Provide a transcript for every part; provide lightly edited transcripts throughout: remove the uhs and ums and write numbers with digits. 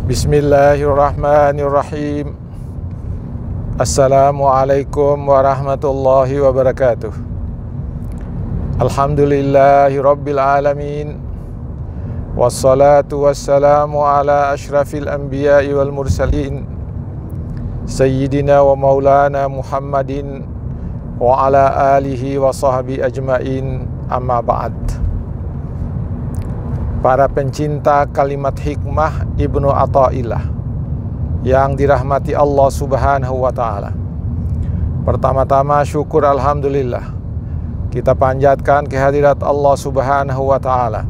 Bismillahirrahmanirrahim. Assalamualaikum warahmatullahi wabarakatuh. Alhamdulillahi rabbil alamin. Wassalatu wassalamu ala ashrafil anbiya'i wal mursalin, Sayyidina wa maulana Muhammadin wa ala alihi wa sahbihi ajmain, amma ba'd. Para pencinta kalimat hikmah Ibnu Athaillah yang dirahmati Allah Subhanahu wa ta'ala, pertama-tama syukur alhamdulillah kita panjatkan kehadirat Allah Subhanahu wa ta'ala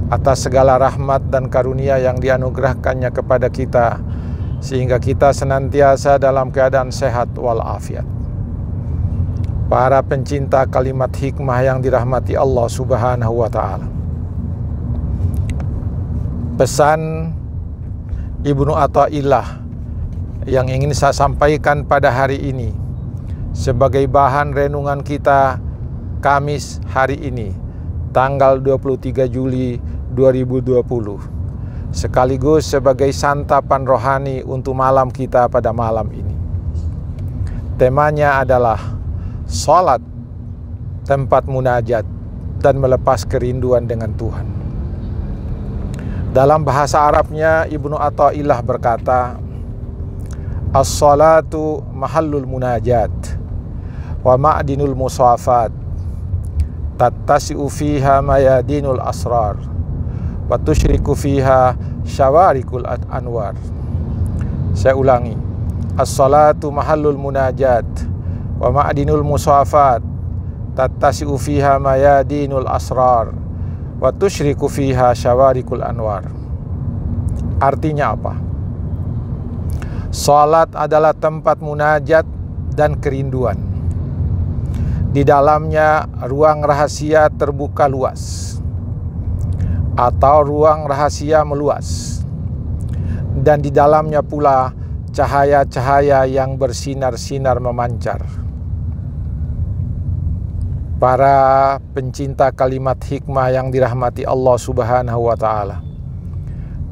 atas segala rahmat dan karunia yang dianugerahkannya kepada kita, sehingga kita senantiasa dalam keadaan sehat walafiat. Para pencinta kalimat hikmah yang dirahmati Allah Subhanahu wa ta'ala, pesan Ibnu Athaillah yang ingin saya sampaikan pada hari ini sebagai bahan renungan kita Kamis hari ini, tanggal 23 Juli 2020, sekaligus sebagai santapan rohani untuk malam kita pada malam ini. Temanya adalah salat, tempat munajat dan melepas kerinduan dengan Tuhan. Dalam bahasa Arabnya, Ibnu Athaillah berkata, as-salatu mahallul munajat wa ma'dinul musafat, tattasi'u fiha mayadinul asrar wa tusyriku fiha syawarikul anwar. Saya ulangi, as-salatu mahallul munajat wa ma'dinul musafat, tattasi'u fiha mayadinul asrar wa tusyriku fiha syawarikul anwar. Artinya apa? Salat adalah tempat munajat dan kerinduan. Di dalamnya ruang rahasia terbuka luas atau ruang rahasia meluas, dan di dalamnya pula cahaya-cahaya yang bersinar-sinar memancar. Para pencinta kalimat hikmah yang dirahmati Allah Subhanahu wa ta'ala,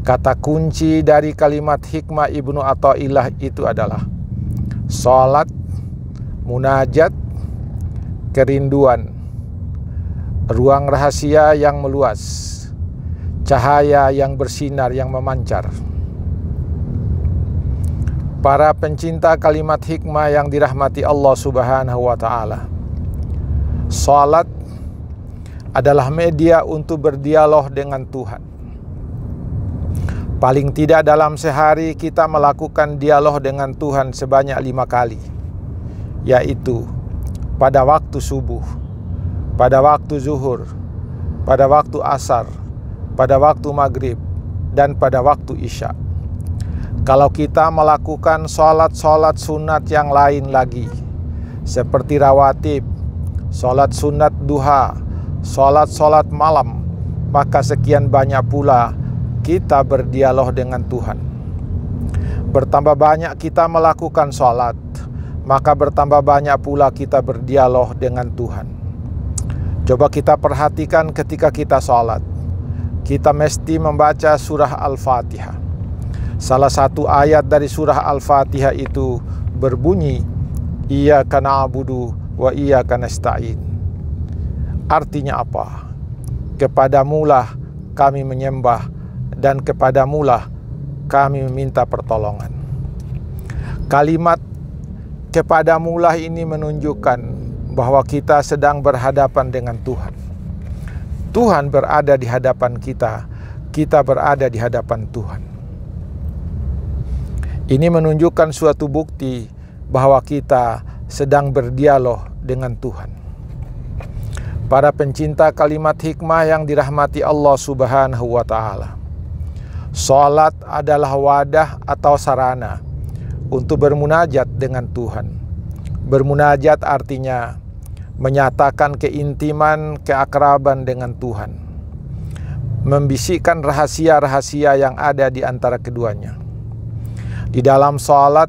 kata kunci dari kalimat hikmah Ibnu Athaillah itu adalah salat, munajat, kerinduan, ruang rahasia yang meluas, cahaya yang bersinar yang memancar. Para pencinta kalimat hikmah yang dirahmati Allah Subhanahu wa ta'ala, salat adalah media untuk berdialog dengan Tuhan. Paling tidak dalam sehari kita melakukan dialog dengan Tuhan sebanyak 5 kali, yaitu pada waktu subuh, pada waktu zuhur, pada waktu asar, pada waktu maghrib, dan pada waktu isya. Kalau kita melakukan sholat-sholat sunat yang lain lagi, seperti rawatib, sholat sunat duha, sholat malam, maka sekian banyak pula kita berdialog dengan Tuhan. Bertambah banyak kita melakukan sholat, maka bertambah banyak pula kita berdialog dengan Tuhan. Coba kita perhatikan ketika kita sholat, kita mesti membaca surah Al-Fatihah. Salah satu ayat dari surah Al-Fatihah itu berbunyi, Iyyaka na'budu wa iyyaka nasta'in. Artinya apa? Kepadamulah kami menyembah dan kepadamulah kami meminta pertolongan. Kalimat kepadamulah ini menunjukkan bahwa kita sedang berhadapan dengan Tuhan. Tuhan berada di hadapan kita, kita berada di hadapan Tuhan. Ini menunjukkan suatu bukti bahwa kita sedang berdialog dengan Tuhan. Para pencinta kalimat hikmah yang dirahmati Allah Subhanahu wa ta'ala, salat adalah wadah atau sarana untuk bermunajat dengan Tuhan. Bermunajat artinya menyatakan keintiman, keakraban dengan Tuhan, membisikkan rahasia-rahasia yang ada di antara keduanya. Di dalam salat,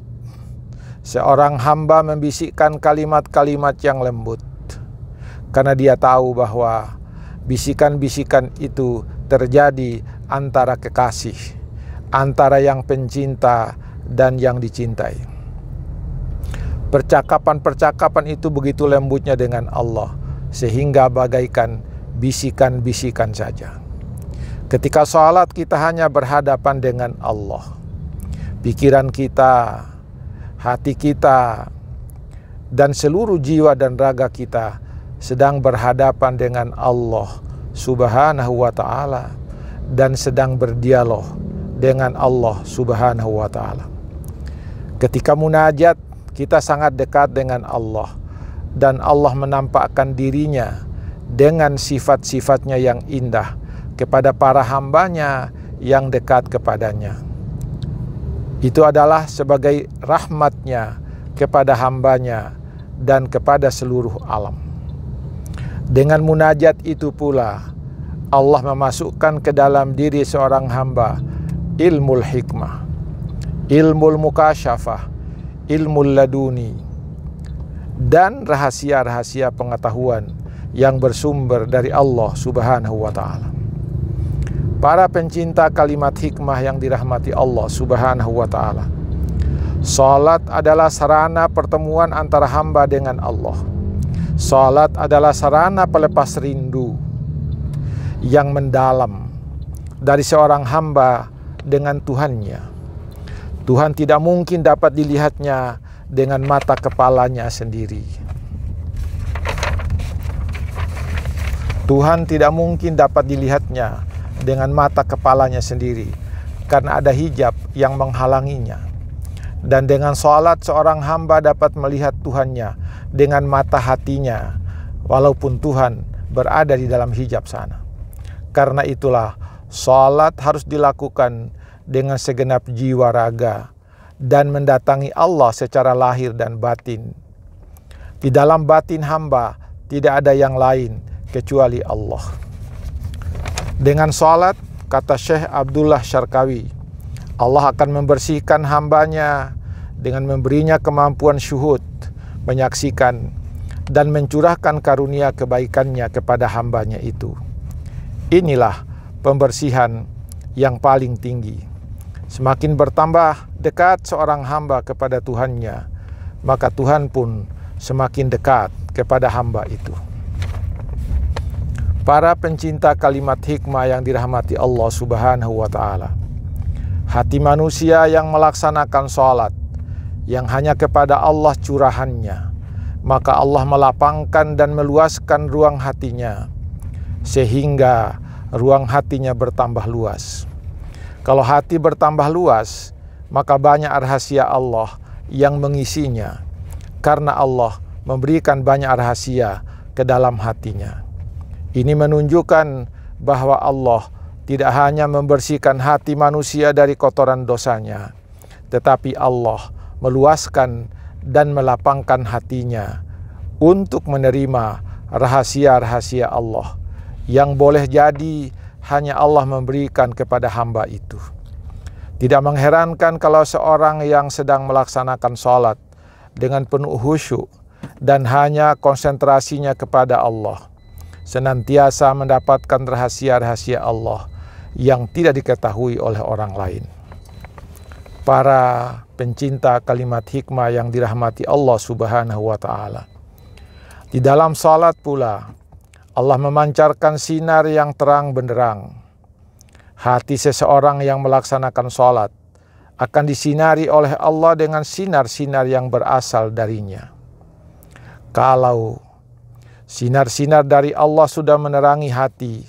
seorang hamba membisikkan kalimat-kalimat yang lembut, karena dia tahu bahwa bisikan-bisikan itu terjadi antara kekasih, antara yang pencinta dan yang dicintai. Percakapan-percakapan itu begitu lembutnya dengan Allah, sehingga bagaikan bisikan-bisikan saja. Ketika sholat kita hanya berhadapan dengan Allah. Pikiran kita, hati kita, dan seluruh jiwa dan raga kita sedang berhadapan dengan Allah Subhanahu wa ta'ala dan sedang berdialog dengan Allah Subhanahu wa ta'ala. Ketika munajat, kita sangat dekat dengan Allah dan Allah menampakkan dirinya dengan sifat-sifatnya yang indah kepada para hambanya yang dekat kepadanya. Itu adalah sebagai rahmatnya kepada hambanya dan kepada seluruh alam. Dengan munajat itu pula Allah memasukkan ke dalam diri seorang hamba ilmul hikmah, ilmul mukasyafah, ilmul laduni, dan rahasia-rahasia pengetahuan yang bersumber dari Allah Subhanahu wa ta'ala. Para pencinta kalimat hikmah yang dirahmati Allah Subhanahu wa ta'ala, salat adalah sarana pertemuan antara hamba dengan Allah. Salat adalah sarana pelepas rindu yang mendalam dari seorang hamba dengan Tuhannya. Tuhan tidak mungkin dapat dilihatnya dengan mata kepalanya sendiri. Tuhan tidak mungkin dapat dilihatnya dengan mata kepalanya sendiri karena ada hijab yang menghalanginya. Dan dengan salat seorang hamba dapat melihat Tuhannya dengan mata hatinya walaupun Tuhan berada di dalam hijab sana. Karena itulah salat harus dilakukan dengan segenap jiwa raga dan mendatangi Allah secara lahir dan batin. Di dalam batin hamba tidak ada yang lain kecuali Allah. Dengan salat, kata Syekh Abdullah Syarkawi, Allah akan membersihkan hambanya dengan memberinya kemampuan syuhud, menyaksikan dan mencurahkan karunia kebaikannya kepada hambanya itu. Inilah pembersihan yang paling tinggi. Semakin bertambah dekat seorang hamba kepada Tuhannya, maka Tuhan pun semakin dekat kepada hamba itu. Para pencinta kalimat hikmah yang dirahmati Allah Subhanahu wa ta'ala, hati manusia yang melaksanakan sholat yang hanya kepada Allah curahannya, maka Allah melapangkan dan meluaskan ruang hatinya sehingga ruang hatinya bertambah luas. Kalau hati bertambah luas, maka banyak rahasia Allah yang mengisinya, karena Allah memberikan banyak rahasia ke dalam hatinya. Ini menunjukkan bahwa Allah tidak hanya membersihkan hati manusia dari kotoran dosanya, tetapi Allah meluaskan dan melapangkan hatinya untuk menerima rahasia-rahasia Allah yang boleh jadi hanya Allah memberikan kepada hamba itu. Tidak mengherankan kalau seorang yang sedang melaksanakan sholat dengan penuh khusyuk dan hanya konsentrasinya kepada Allah, senantiasa mendapatkan rahasia-rahasia Allah yang tidak diketahui oleh orang lain. Para pencinta kalimat hikmah yang dirahmati Allah Subhanahu wa ta'ala, di dalam sholat pula Allah memancarkan sinar yang terang benderang. Hati seseorang yang melaksanakan sholat akan disinari oleh Allah dengan sinar-sinar yang berasal darinya. Kalau sinar-sinar dari Allah sudah menerangi hati,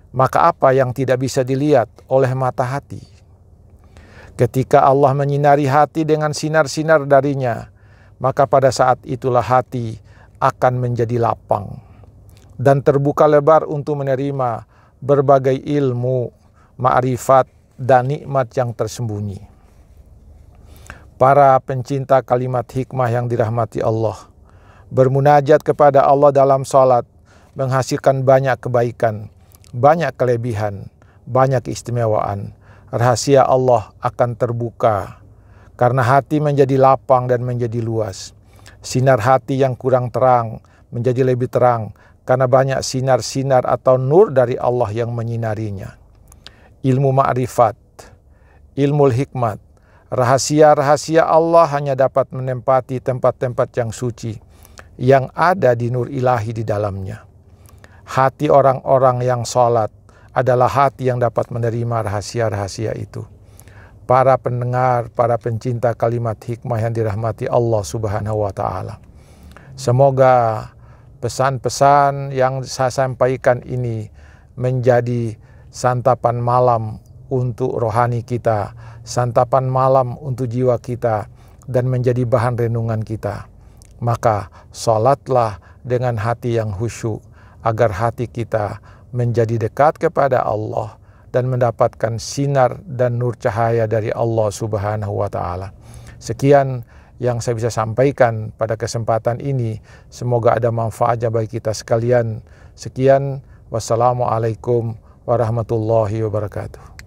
maka apa yang tidak bisa dilihat oleh mata hati? Ketika Allah menyinari hati dengan sinar-sinar darinya, maka pada saat itulah hati akan menjadi lapang dan terbuka lebar untuk menerima berbagai ilmu, ma'rifat, dan nikmat yang tersembunyi. Para pencinta kalimat hikmah yang dirahmati Allah, bermunajat kepada Allah dalam salat menghasilkan banyak kebaikan, banyak kelebihan, banyak keistimewaan. Rahasia Allah akan terbuka karena hati menjadi lapang dan menjadi luas. Sinar hati yang kurang terang menjadi lebih terang karena banyak sinar-sinar atau nur dari Allah yang menyinarinya. Ilmu ma'rifat, ilmu hikmat. Rahasia-rahasia Allah hanya dapat menempati tempat-tempat yang suci, yang ada di nur ilahi di dalamnya. Hati orang-orang yang sholat adalah hati yang dapat menerima rahasia-rahasia itu. Para pendengar, para pencinta kalimat hikmah yang dirahmati Allah Subhanahu wa Ta'ala. Semoga pesan-pesan yang saya sampaikan ini menjadi santapan malam untuk rohani kita, santapan malam untuk jiwa kita, dan menjadi bahan renungan kita. Maka sholatlah dengan hati yang khusyuk, agar hati kita menjadi dekat kepada Allah dan mendapatkan sinar dan nur cahaya dari Allah Subhanahu wa Ta'ala. Sekian yang saya bisa sampaikan pada kesempatan ini. Semoga ada manfaatnya bagi kita sekalian. Sekian, wassalamualaikum warahmatullahi wabarakatuh.